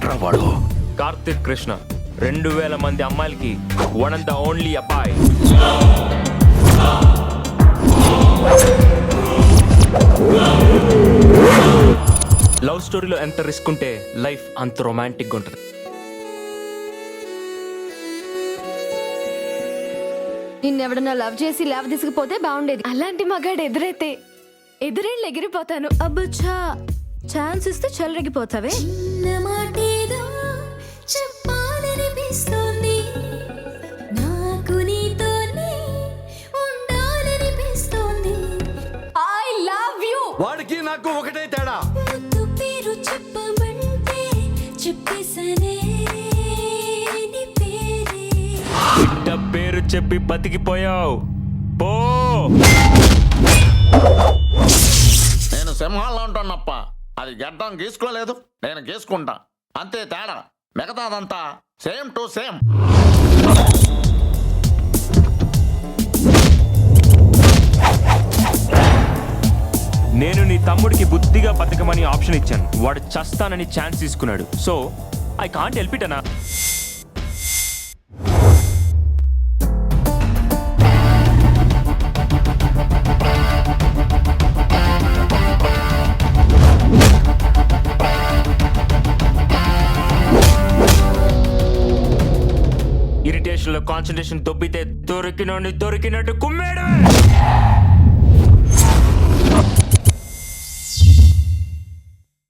ఎవడ్రా వాడు? కార్తిక్ కృష్ణ 2000 మంది అమ్మాయిలకి వన్ అండ్ ద ఓన్లీ అబ్బాయి. లవ్ స్టోరీలో ఎంత రిస్క్ ఉంటే లైఫ్ అంత రొమాంటిక్గా ఉంటుంది. నిన్నెవడన్నా లవ్ చేసి లేవ తీసుకుపోతే బాగుండేది. అలాంటి మగాడు ఎదురైతే ఎదురేళ్ళు ఎగిరిపోతాను. అబ్బచ్చా, ఛాన్స్ ఇస్తే చెలరెగిపోతావే. I love you. వాడికి నాకు ఒకటే తేడా. బిడ్డ పేరు చెప్పి బతికిపోయావు పో. నేను సింహాల్లో ఉంటానప్ప, అది గడ్డం గీసుకోలేదు, నేను గీసుకుంటా, అంతే తేడా. మిగతాదంతా సేమ్ టు సేమ్. నేను నీ తమ్ముడికి బుద్ధిగా బతకమని ఆప్షన్ ఇచ్చాను. వాడు చస్తానని ఛాన్స్ తీసుకున్నాడు. So I can't help it అన్నా. ఇరిటేషన్ లో కాన్సన్ట్రేషన్ దొబ్బితే దొరికినట్టు కుమ్మేడు.